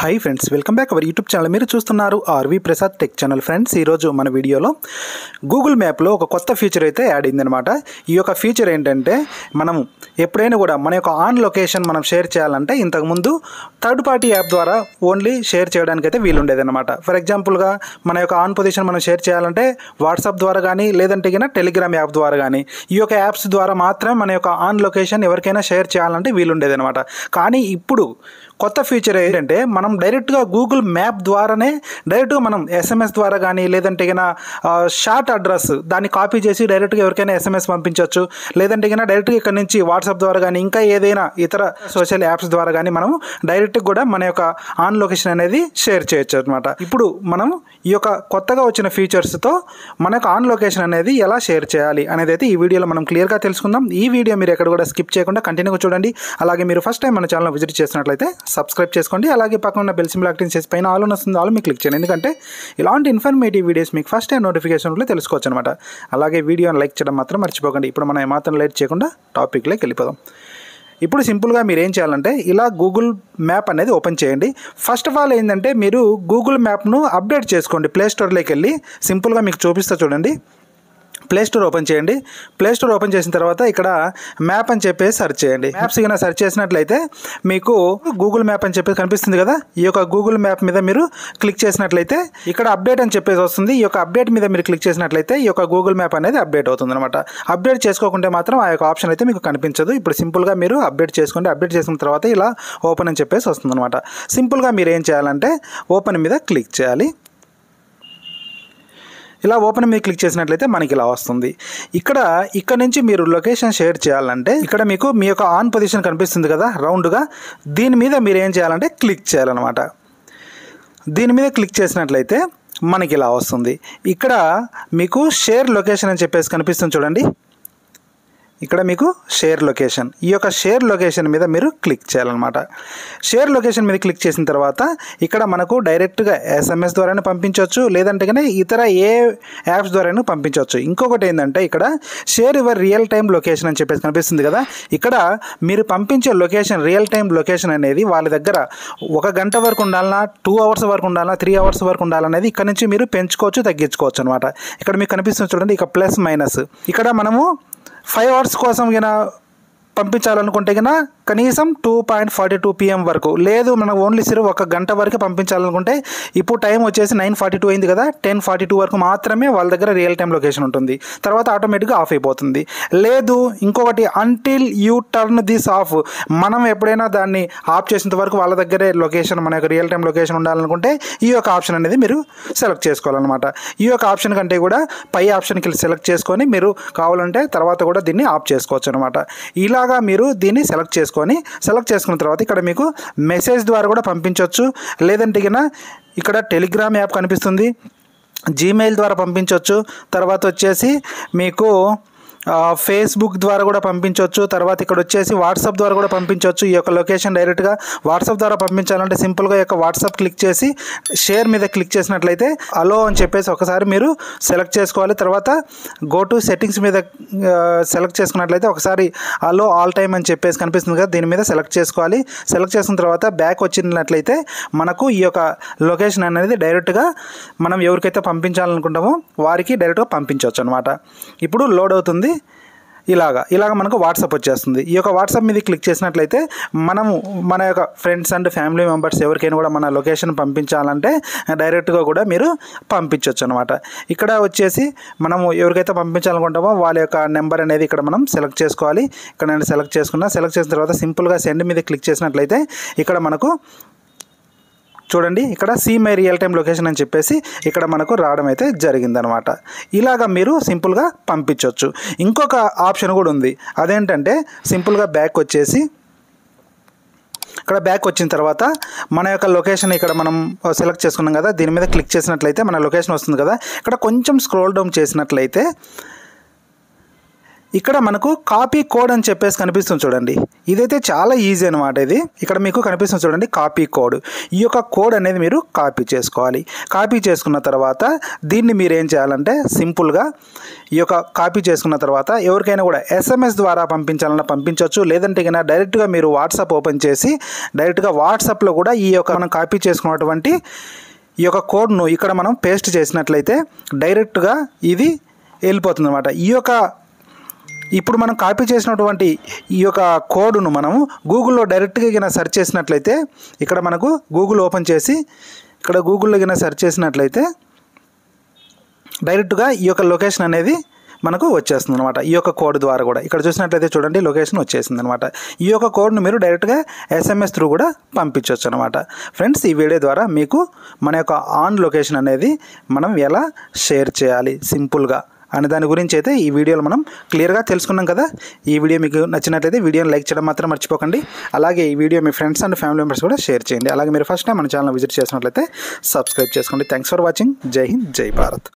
Hi friends, welcome back our YouTube channel. మీరు చూస్తున్నారు RV Prasad tech channel. Friends, ఈరోజు మన వీడియోలో గూగుల్ మ్యాప్లో ఒక కొత్త ఫీచర్ అయితే యాడ్ అయిందనమాట. ఈ యొక్క ఫీచర్ ఏంటంటే, మనం ఎప్పుడైనా కూడా మన యొక్క ఆన్ లొకేషన్ మనం షేర్ చేయాలంటే ఇంతకుముందు థర్డ్ పార్టీ యాప్ ద్వారా ఓన్లీ షేర్ చేయడానికి అయితే వీలుండేదన్నమాట. ఫర్ ఎగ్జాంపుల్గా మన యొక్క ఆన్ పొజిషన్ మనం షేర్ చేయాలంటే వాట్సాప్ ద్వారా కానీ, లేదంటే టెలిగ్రామ్ యాప్ ద్వారా కానీ, ఈ యొక్క యాప్స్ ద్వారా మాత్రమే మన యొక్క ఆన్ లొకేషన్ ఎవరికైనా షేర్ చేయాలంటే వీలుండేదన్నమాట. కానీ ఇప్పుడు కొత్త ఫీచర్ ఏంటంటే, మనం డైరెక్ట్గా గూగుల్ మ్యాప్ ద్వారానే డైరెక్ట్గా మనం ఎస్ఎంఎస్ ద్వారా కానీ, లేదంటే షార్ట్ అడ్రస్ దాన్ని కాపీ చేసి డైరెక్ట్గా ఎవరికైనా ఎస్ఎంఎస్ పంపించవచ్చు. లేదంటే డైరెక్ట్గా ఇక్కడ నుంచి వాట్సాప్ ద్వారా కానీ, ఇంకా ఏదైనా ఇతర సోషల్ యాప్స్ ద్వారా కానీ మనం డైరెక్ట్గా కూడా మన యొక్క ఆన్ లొకేషన్ అనేది షేర్ చేయొచ్చు అనమాట. ఇప్పుడు మనం ఈ యొక్క కొత్తగా వచ్చిన ఫీచర్స్తో మన యొక్క ఆన్ లొకేషన్ అనేది ఎలా షేర్ చేయాలి అనేది అయితే ఈ వీడియోలో మనం క్లియర్గా తెలుసుకుందాం. ఈ వీడియో మీరు ఎక్కడ కూడా స్కిప్ చేయకుండా కంటిన్యూగా చూడండి. అలాగే మీరు ఫస్ట్ టైం మన ఛానల్ విజిట్ చేసినట్లయితే సబ్స్క్రైబ్ చేసుకోండి. అలాగే పక్కన ఉన్న బెల్ సింబల్ యాక్టివేట్ చేసి పైన ఆల్ వస్తుంది, ఆల్ మీకు క్లిక్ చేయండి. ఎందుకంటే ఇలాంటి ఇన్ఫర్మేటివ్ వీడియోస్ మీకు ఫస్ట్ టైం నోటిఫికేషన్లో తెలుసుకోవచ్చు అనమాట. అలాగే వీడియోని లైక్ చేయడం మాత్రం మర్చిపోకండి. ఇప్పుడు మనం ఏమాత్రం లేట్ చేయకుండా టాపిక్లోకి వెళ్ళిపోదాం. ఇప్పుడు సింపుల్గా మీరు ఏం చేయాలంటే, ఇలా గూగుల్ మ్యాప్ అనేది ఓపెన్ చేయండి. ఫస్ట్ ఆఫ్ ఆల్ ఏంటంటే, మీరు గూగుల్ మ్యాప్ను అప్డేట్ చేసుకోండి. ప్లే స్టోర్లోకి వెళ్ళి సింపుల్గా మీకు చూపిస్తా చూడండి. ప్లే స్టోర్ ఓపెన్ చేయండి. ప్లే స్టోర్ ఓపెన్ చేసిన తర్వాత ఇక్కడ మ్యాప్ అని చెప్పేసి సెర్చ్ చేయండి. మ్యాప్స్ కన్నా సెర్చ్ చేసినట్లయితే మీకు గూగుల్ మ్యాప్ అని చెప్పేసి కనిపిస్తుంది కదా. ఈ యొక్క గూగుల్ మ్యాప్ మీద మీరు క్లిక్ చేసినట్లయితే ఇక్కడ అప్డేట్ అని చెప్పేసి వస్తుంది. ఈ యొక్క అప్డేట్ మీద మీరు క్లిక్ చేసినట్లయితే ఈ యొక్క గూగుల్ మ్యాప్ అనేది అప్డేట్ అవుతుంది అనమాట. అప్డేట్ చేసుకోకుంటే మాత్రం ఆ యొక్క ఆప్షన్ అయితే మీకు కనిపించదు. ఇప్పుడు సింపుల్గా మీరు అప్డేట్ చేసుకోండి. అప్డేట్ చేసిన తర్వాత ఇలా ఓపెన్ అని చెప్పేసి వస్తుంది అనమాట. సింపుల్గా మీరు ఏం చేయాలంటే ఓపెన్ మీద క్లిక్ చేయాలి. ఇలా ఓపెన్ మీద క్లిక్ చేసినట్లయితే మనకి ఇలా వస్తుంది. ఇక్కడ నుంచి మీరు లొకేషన్ షేర్ చేయాలంటే ఇక్కడ మీకు మీ యొక్క ఆన్ పొజిషన్ కనిపిస్తుంది కదా రౌండ్గా, దీని మీద మీరు ఏం చేయాలంటే క్లిక్ చేయాలన్నమాట. దీని మీద క్లిక్ చేసినట్లయితే మనకి ఇలా వస్తుంది. ఇక్కడ మీకు షేర్ లొకేషన్ అని చెప్పేసి కనిపిస్తుంది చూడండి. ఇక్కడ మీకు షేర్ లొకేషన్, ఈ యొక్క షేర్ లొకేషన్ మీద మీరు క్లిక్ చేయాలన్నమాట. షేర్ లొకేషన్ మీద క్లిక్ చేసిన తర్వాత ఇక్కడ మనకు డైరెక్ట్గా ఎస్ఎంఎస్ ద్వారానే పంపించవచ్చు, లేదంటే ఇతర ఏ యాప్స్ ద్వారానే పంపించవచ్చు. ఇంకొకటి ఏంటంటే, ఇక్కడ share your real time location అని చెప్పేసి కనిపిస్తుంది కదా. ఇక్కడ మీరు పంపించే లొకేషన్, రియల్ టైమ్ లొకేషన్ అనేది వాళ్ళ దగ్గర 1 గంట వరకు ఉండాలన్నా, 2 అవర్స్ వరకు ఉండాలన్నా, 3 అవర్స్ వరకు ఉండాలనేది ఇక్కడ నుంచి మీరు పెంచుకోవచ్చు, తగ్గించుకోవచ్చు అనమాట. ఇక్కడ మీకు కనిపిస్తుంది చూడండి, ఇక ప్లస్ మైనస్. ఇక్కడ మనము 5 అవర్స్ కోసం పంపించాలనుకుంటే కనీసం 2:42 PM వరకు, లేదు మనం ఓన్లీ 1 గంట వరకు పంపించాలనుకుంటే ఇప్పుడు టైం వచ్చేసి 9:42 అయింది కదా, 10:42 వరకు మాత్రమే వాళ్ళ దగ్గర రియల్ టైం లొకేషన్ ఉంటుంది. తర్వాత ఆటోమేటిక్గా ఆఫ్ అయిపోతుంది. లేదు ఇంకొకటి, until you turn this of, మనం ఎప్పుడైనా దాన్ని ఆఫ్ చేసేంత వరకు వాళ్ళ దగ్గరే లొకేషన్, మన యొక్క రియల్ టైం లొకేషన్ ఉండాలనుకుంటే ఈ యొక్క ఆప్షన్ అనేది మీరు సెలెక్ట్ చేసుకోవాలన్నమాట. ఈ యొక్క ఆప్షన్ కంటే కూడా పై ఆప్షన్కి సెలెక్ట్ చేసుకొని మీరు కావాలంటే తర్వాత కూడా దీన్ని ఆఫ్ చేసుకోవచ్చు అనమాట. ఇలాగా మీరు దీన్ని సెలెక్ట్ చేసుకున్న తర్వాత ఇక్కడ మీకు మెసేజ్ ద్వారా కూడా పంపించవచ్చు, లేదంటే ఇక్కడ టెలిగ్రామ్ యాప్ కనిపిస్తుంది, జీమెయిల్ ద్వారా పంపించవచ్చు, తర్వాత వచ్చేసి మీకు ఫేస్బుక్ ద్వారా కూడా పంపించవచ్చు, తర్వాత ఇక్కడ వచ్చేసి వాట్సాప్ ద్వారా కూడా పంపించవచ్చు. ఈ యొక్క లొకేషన్ డైరెక్ట్గా వాట్సాప్ ద్వారా పంపించాలంటే సింపుల్గా ఈ యొక్క వాట్సాప్ క్లిక్ చేసి షేర్ మీద క్లిక్ చేసినట్లయితే అలో అని చెప్పేసి ఒకసారి మీరు సెలెక్ట్ చేసుకోవాలి. తర్వాత గో టు సెట్టింగ్స్ మీద సెలెక్ట్ చేసుకున్నట్లయితే ఒకసారి అలో ఆల్ టైమ్ అని చెప్పేసి కనిపిస్తుంది కదా, దీని మీద సెలెక్ట్ చేసుకోవాలి. సెలెక్ట్ చేసుకున్న తర్వాత బ్యాక్ వచ్చినట్లయితే మనకు ఈ యొక్క లొకేషన్ అనేది డైరెక్ట్గా మనం ఎవరికైతే పంపించాలనుకుంటామో వారికి డైరెక్ట్గా పంపించవచ్చు అనమాట. ఇప్పుడు లోడ్ అవుతుంది. ఇలాగ మనకు వాట్సాప్ వచ్చేస్తుంది. ఈ యొక్క వాట్సాప్ మీద క్లిక్ చేసినట్లయితే మనము మన యొక్క ఫ్రెండ్స్ అండ్ ఫ్యామిలీ మెంబర్స్ ఎవరికైనా కూడా మన లొకేషన్ పంపించాలంటే డైరెక్ట్గా కూడా మీరు పంపించవచ్చు అనమాట. ఇక్కడ వచ్చేసి మనము ఎవరికైతే పంపించాలనుకుంటామో వాళ్ళ యొక్క నెంబర్ అనేది ఇక్కడ మనం సెలెక్ట్ చేసుకోవాలి. ఇక్కడ నేను సెలెక్ట్ చేసిన తర్వాత సింపుల్గా సెండ్ మీద క్లిక్ చేసినట్లయితే ఇక్కడ మనకు చూడండి, ఇక్కడ see my real time location అని చెప్పేసి ఇక్కడ మనకు రావడం అయితే జరిగిందనమాట. ఇలాగా మీరు సింపుల్గా పంపించవచ్చు. ఇంకొక ఆప్షన్ కూడా ఉంది. అదేంటంటే సింపుల్గా బ్యాక్ వచ్చేసి ఇక్కడ బ్యాక్ వచ్చిన తర్వాత మన యొక్క లొకేషన్ ఇక్కడ మనం సెలెక్ట్ చేసుకున్నాం కదా, దీని మీద క్లిక్ చేసినట్లయితే మన లొకేషన్ వస్తుంది కదా. ఇక్కడ కొంచెం స్క్రోల్ డౌన్ చేసినట్లయితే ఇక్కడ మనకు కాపీ కోడ్ అని చెప్పేసి కనిపిస్తుంది చూడండి. ఇదైతే చాలా ఈజీ అనమాట. ఇది ఇక్కడ మీకు కనిపిస్తుంది చూడండి, కాపీ కోడ్. ఈ యొక్క కోడ్ అనేది మీరు కాపీ చేసుకోవాలి. కాపీ చేసుకున్న తర్వాత దీన్ని మీరు ఏం చేయాలంటే సింపుల్గా ఈ యొక్క కాపీ చేసుకున్న తర్వాత ఎవరికైనా కూడా SMS ద్వారా పంపించాలన్నా పంపించవచ్చు. లేదంటే కన్నా డైరెక్ట్గా మీరు వాట్సాప్ ఓపెన్ చేసి డైరెక్ట్గా వాట్సాప్లో కూడా ఈ యొక్క మనం కాపీ చేసుకున్నటువంటి ఈ యొక్క కోడ్ను ఇక్కడ మనం పేస్ట్ చేసినట్లయితే డైరెక్ట్గా ఇది వెళ్ళిపోతుంది అనమాట. ఇప్పుడు మనం కాపీ చేసినటువంటి ఈ యొక్క కోడ్ను మనము గూగుల్లో డైరెక్ట్గా కింద సెర్చ్ చేసినట్లయితే ఇక్కడ మనకు గూగుల్ ఓపెన్ చేసి ఇక్కడ గూగుల్లో కింద సెర్చ్ చేసినట్లయితే డైరెక్ట్గా ఈ యొక్క లొకేషన్ అనేది మనకు వచ్చేస్తుంది అనమాట. ఈ యొక్క కోడ్ ద్వారా కూడా ఇక్కడ చూసినట్లయితే చూడండి లొకేషన్ వచ్చేసింది అనమాట. ఈ యొక్క కోడ్ను మీరు డైరెక్ట్గా SMS త్రూ కూడా పంపించవచ్చు అనమాట. ఫ్రెండ్స్, ఈ వీడియో ద్వారా మీకు మన యొక్క ఆన్ లొకేషన్ అనేది మనం ఎలా షేర్ చేయాలి సింపుల్గా అనే దాని గురించి అయితే ఈ వీడియోలో మనం క్లియర్గా తెలుసుకున్నాం కదా. ఈ వీడియో మీకు నచ్చినట్లయితే వీడియోని లైక్ చేయడం మాత్రం మర్చిపోకండి. అలాగే ఈ video me friends and family members కూడా షేర్ చేయండి. అలాగే మీరు ఫస్ట్ టైం మన ఛానల్ విజిట్ చేసినట్లయితే సబ్స్క్రైబ్ చేసుకోండి. Thanks for watching. జై హింద్, జై భారత్.